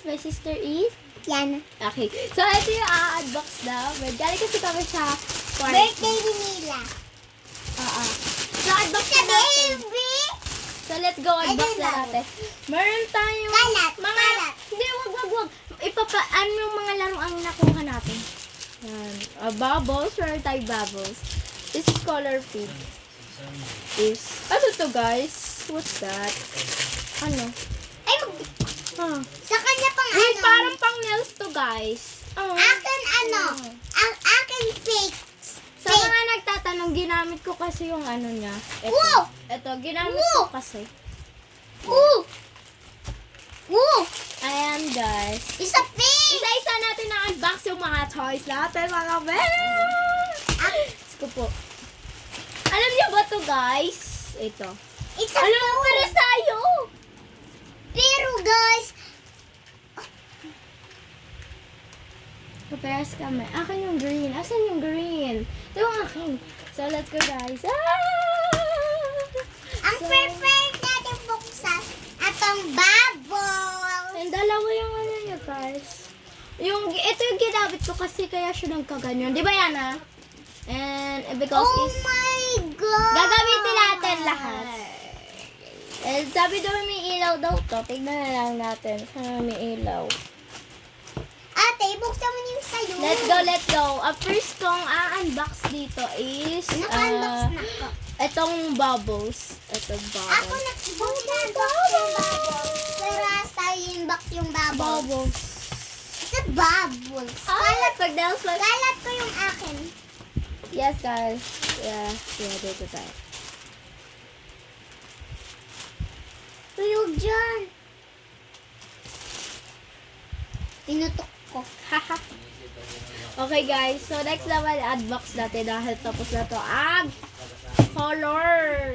My sister is? Yan. Okay. So, ito yung unbox na. Galing kasi kami sa party. Birthday ni Mila. So, unbox na natin. Baby! So, let's go. Unbox Ay, na natin. Meron tayong Kalat, mga... kalat. Hindi, wag. Ano yung mga laro ang nakuha natin? Yan. Bubbles. Meron tayong bubbles. This is color pink. Ano to, guys? What's that? Ano? Ay, Huh. sa kanya pang Uy, ano. parang pang nails to, guys. Akin ano. Ang akin fake. Sa mga nagtatanong, ginamit ko kasi yung ano niya. Ito. Wow! Ito, ginamit Wow! ko kasi. Woo! Woo! Ayan, guys. Isa fake! Isa-isa natin na-unbox yung mga toys natin, mga bears! Diyos ko po. Alam niyo ba to, guys? Ito. It's a Alam mo, phone. para sa'yo! Pero guys, Paperas kami. Akin yung green. Asan yung green? Ito yung akin. So, let's go, guys. ang preferred natin buksan atong bubbles. And dalawa yung ano niya, guys. Ito yung ginamit ko kasi kaya siya nagkaganyan. Di ba, Yana? And because Oh is... my God! Gagamitin natin lahat. And sabi daw may ilaw daw to. Tignan na lang natin. Sana may ilaw. Ate, buksan mo yung sayo. Let's go. First kong a-unbox dito is... Naka-unbox na ko. Itong bubbles. Itong Ako bubbles. nag-unbox yung bubbles. Pero tayo unbox yung bubbles. Bubbles. It's a bubbles. Pag nails like... Kalat ko yung akin. Yes, guys. Yeah, dito tayo. Tuyog dyan. Tinutok ko. Okay, guys. So, next naman, unbox natin dahil tapos na to ang color.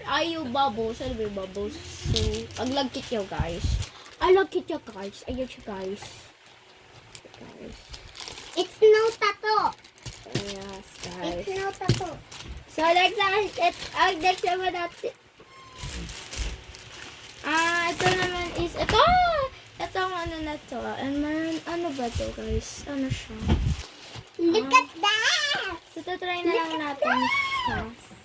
Ay, yung bubbles. Ano ba yung bubbles? So, ang lagkit nyo, guys. Ay, lagkit nyo, guys. Ayun siya, guys. It's no tattoo. Yes, guys. It's no tattoo. So, next naman natin. Ito naman is, ito! Itong ano na to. And ano ba to, guys? Ano siya? Look at that. So, try na lang natin siya.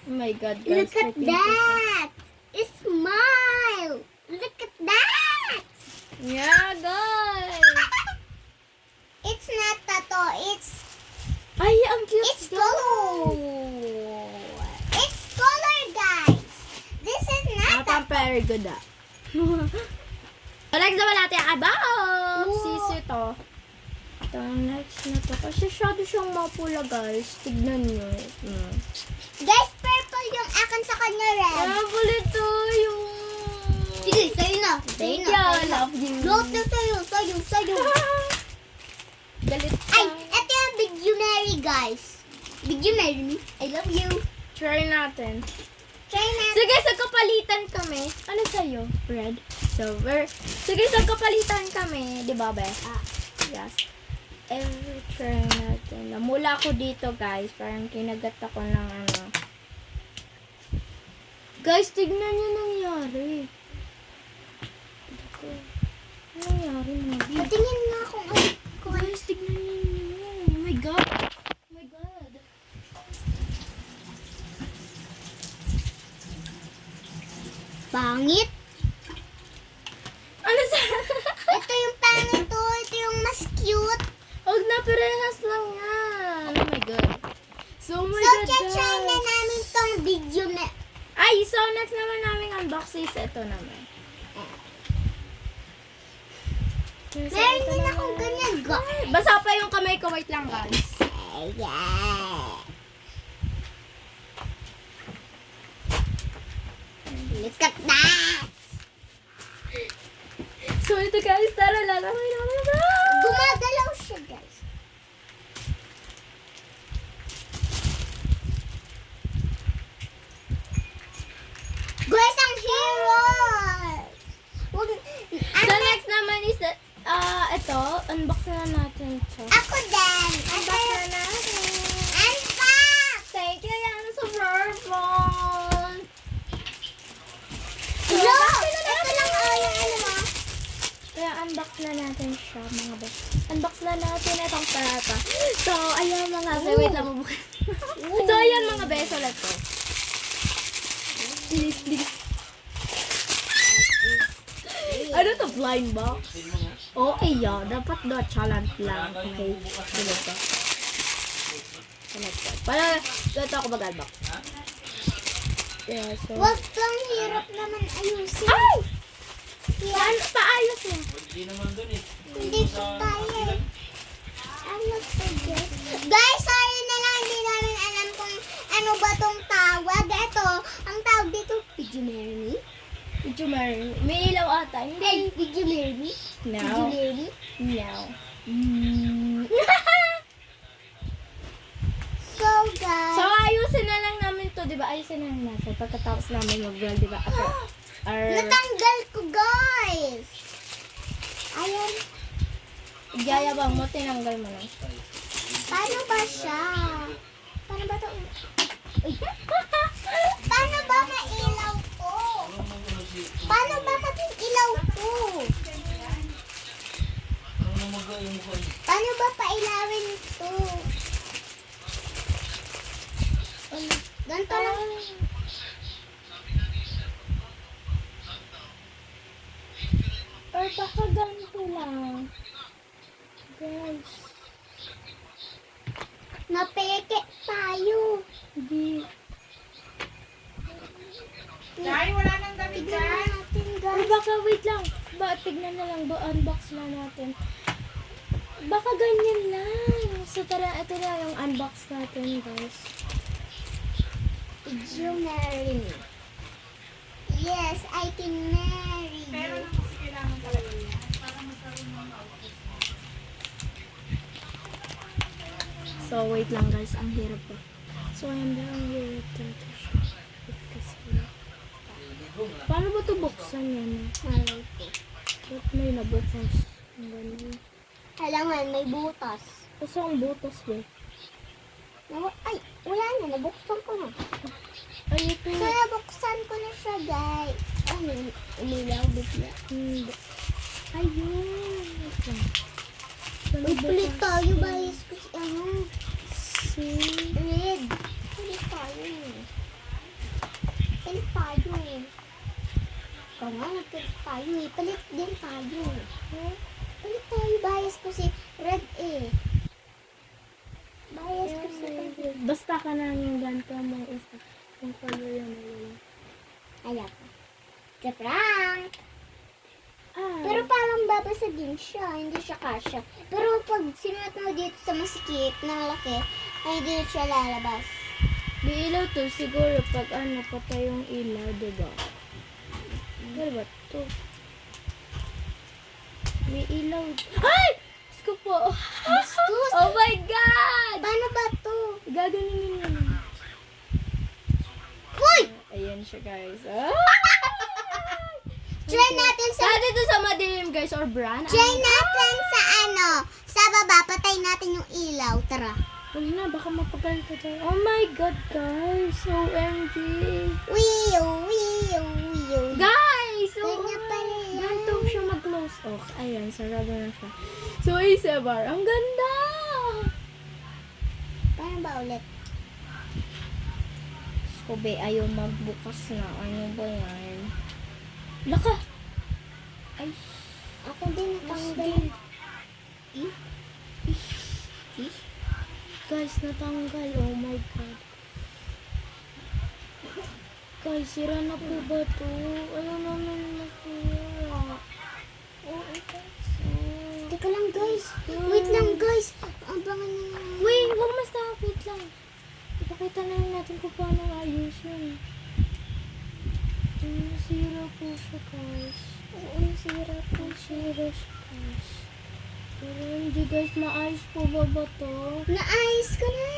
Oh my God, guys. Look at that. It's smile. Look at that. Yeah, guys! It's not tattoo. It's Ay, ang cute. It's color. It's color, guys. This is not I'm very good at. So, next naman natin ang box. Wow. Sisi to. Ito, next na to. Kasi shadow siyang mapula, guys. Tignan nyo. Guys, purple yung akin sa kanya red. Mapula ito yung... Sige, sa'yo na. Thank you. I love you. Look na sa'yo. Galit ka. Ay, ito yung Big You Marry, guys. Big You Marry me. I love you. Try natin. Try na. So guys, nagkapalitan kami. Ano sa'yo? Red? Silver? So guys, nagkapalitan kami. Di ba, be? Yes. Try natin. Namula ako dito, guys. Parang kinagat ako ng ano. Guys, tignan nyo nangyari. Ano nangyari, Mabi? Patingin nga kung ano. Guys, tignan nyo. Oh my God. Oh my God. Pangit. Ano sa... Ito yung pangit to. Ito yung mas cute. Huwag na, parehas lang yan. Oh my God. So, oh my So, God, try na guys. namin tong video na. Ay, so next naman namin unbox is ito naman. Meron din akong ganyan, guys. Basa pa yung kamay ko. Wait lang, guys. Yeah. Look at that. So, ito guys, tara, lalawin namin na. Gumagalaw siya, guys. Guys, ang hero. So, next naman is ito. Unbox na natin ito. Ako din. Unbox na natin. Unbox. Thank you, Yana, sa purple. Look, ito lang yung ano mo. Kaya unbox na natin siya, mga boss. Unbox na natin itong parata. So, ayan mga beso. Wait lang, mabukas. So, ayan mga beso. Let's go. Bilis, bilis. Ano to? Blind box? Okay, yeah. Dapat do challenge lang. Okay. Sige to. Let's go. Para, ito ako mag-unbox. Yeah, so... Wag kang hirap naman ayusin. Ay! Paano paayos mo? Hindi ko kaya. Ano to, guys? Guys, sorry na lang. Hindi namin alam kung ano ba tong tawag. Ito, ang tawag dito, Pidgemerry. Did you marry? May ilaw ata. Ay, Hindi. Pidgemerry. No. Pidgemerry. No. So, guys. So, ayusin na lang namin to, di ba? Ayusin na lang natin. Pagkatapos namin mag-vlog, di ba? Natanggal ko, guys. Ayan. Gyayabang mo, tinanggal mo lang. Paano ba siya? Paano ba ito? Paano ba mailaw to? Paano ba mag-ilaw to? Paano ba pailawin ito? Ganito lang. Or baka ganito lang. Guys. Napeke tayo. Hindi. Wala nang gamit dyan. Natin, Or guys. baka wait lang. Tignan na lang. Unbox na natin. Baka ganyan lang. So tara, ito na yung unbox natin, guys. Did you marry me? Yes, I can marry you. So, wait lang guys. Ang hirap pa. So, I'm very hirap kasi. Paano ba ito buksan yan? Malay ko. Ba't may nabukas? Ang ganun. Kailangan may butas. Kasi ang butas ba? Ay, wala na. Nabuksan ko na. Ay, ito. So, nabuksan ko na siya, guys. Ano, umilaw bigla. Hindi. Ayun. Wait lang. Uy, palit tayo, guys. Kasi ano, See? red. Palit tayo. Palit tayo. Ikaw nga, nagpalit tayo eh. Palit din tayo. Huh? Palit tayo, bias ko si red eh. Bias ko si red. Basta ka na yung ganito mo isa. Yung color yan. Ayan. The prank. Ah. Pero parang babasa din siya, hindi siya kasya. Pero pag sinulat mo dito sa masikip na malaki, ay hindi siya lalabas. May ilaw to siguro pag ano patay yung ilaw, diba? Ano ba to? May ilaw. Ay! Diyos ko po. Bastos! Oh my God! Paano ba to? Gaganin yun. Uy! Ayan siya guys. Ah! Try natin sa... Sa dito sa madilim guys or brand. Try natin sa ano, sa baba, patay natin yung ilaw. Tara. Huwag na, baka mapagal ka dyan. Oh my God guys. OMG. Wiyo, wiyo, wiyo. Guys! So, Ganyan pala yan. ganito siya mag-close off. Ayan, sarado na siya. So, Isabar, ang ganda! Paano ba ulit? Kobe, ayaw magbukas na. Ano ba yan? Laka! Ay, Ako din natanggal. guys, natanggal. Oh my God. Guys, sira na po ba ito? Ayaw naman masira. Oo, guys. Teka lang, guys. Wait lang, guys. Abangan na lang. Wait, huwag ma-stop. Wait lang. Ipakita na lang natin kung paano ayusin. Nasira po siya, guys. Oo, nasira po. Nasira siya, guys. Pero hindi, guys. Maayos po ba to? Naayos ko na.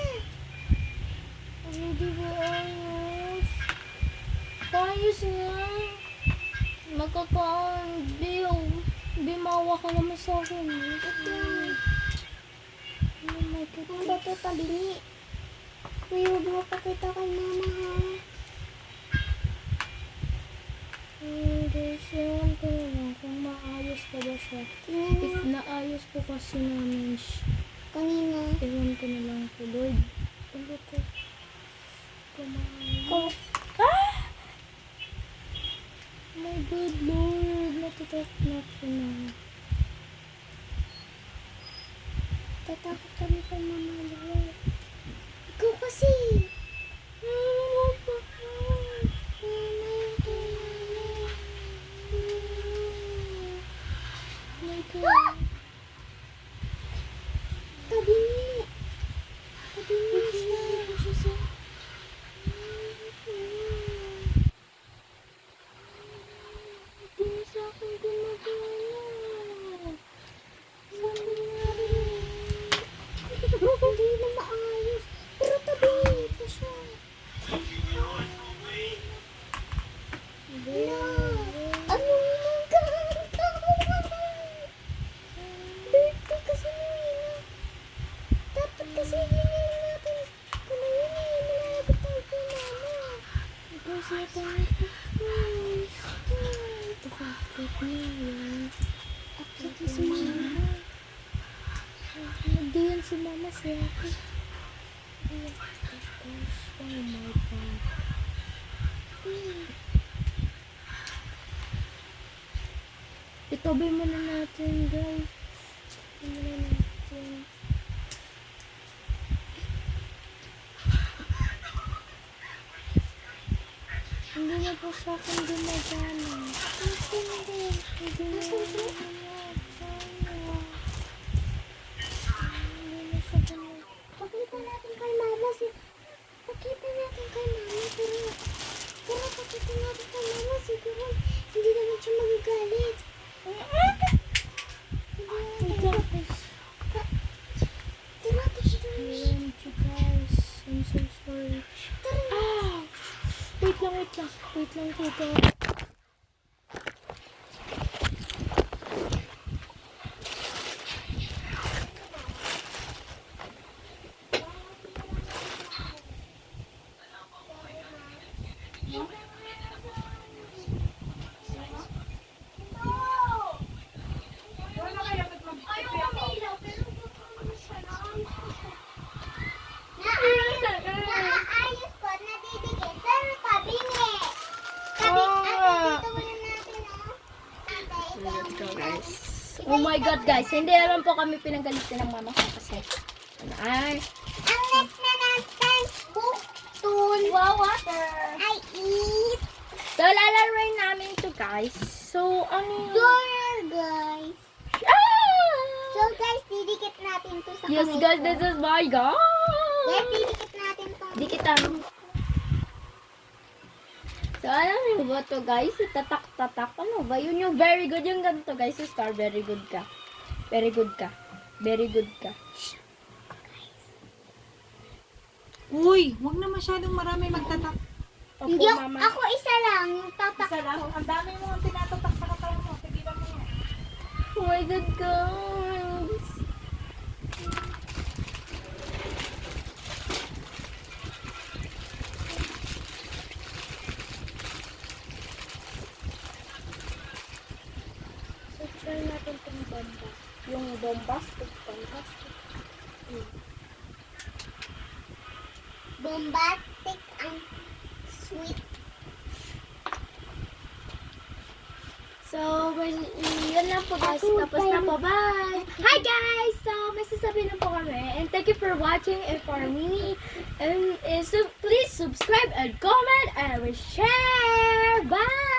Hindi ba ayos? Ayos nga. Hindi mawa ka naman sa akin. Oh my God. Ang bato tabingi. Uy, huwag mo pakita kay mama ha. Guys, ewan ko lang kung maayos pa ba siya. Inayos po kasi namin siya. Kanina. Ewan ko na lang po, Lord. Ano to? Kumain. Ko. Ah! My God, Lord. Natatakot na ako na. Tatakot kami kay Mama Lord. Ikaw kasi. Oh, Mama yung kailangan. my God. Tabi niya. Tabi niya siya. Hindi na sa akin gumagana. Sabi nga Hindi na maayos. Pero tabi niya pa siya. Ano yung gagawin? Birthday kasi nila. Dapat kasi hingin natin. Kung na yun eh, malapit tayo kay Mama. Guys, natangit ko. Guys. Takot na yan. Akit na si Mama. Hindi yan si Mama, si Ate. Oh, gosh. Oh my God. Itabi muna natin, guys. Itabi muna natin. Hindi na po sa akin gumagana. Hindi na gumagana. Hindi na siya gumagana. Pakita natin kay Mama si... Pakita natin kay Mama pero pakita natin kay Mama siguro hindi naman siya magagalit. Wait lang, guys. Tara, pakita natin. Ayan, you guys. I'm so sorry. Ah! Wait lang, wait lang. Wait lang, tita. Naayos ko, nadidikit, pero tabi niya. Tabi, dito muna natin, oh. Let's go, guys. Oh my God, guys. Hindi naman po kami pinagalitan ng mama ko kasi. Ay. Ang next na natin, book tool. Wow, water. I eat. So, lalaroin namin to guys. So, ano yung... Door, guys. Ah! So, guys, didikit natin to sa Yes, kamay guys, ko. this is my God. Guys, didikit natin to. Dikitan. So, alam niyo ba to guys? Tatak-tatak. Ano ba? Yun yung very good yung ganito guys. Star, very good ka. Very good ka. Very good ka. Uy, wag na masyadong marami magtatak. Opo, Hindi, mama. ako isa lang, yung tatak. Isa lang, ang dami mo ang tinatatak sa katawan mo. Tigilan mo yan. Oh my God, guys. So, try natin itong bomba. Yung bombastic. Bombastic and sweet. So, yun lang po guys. Tapos na po. Bye! Hi guys! So, may sasabihin na po kami. And thank you for watching and for me. And so, please subscribe and comment and share. Bye!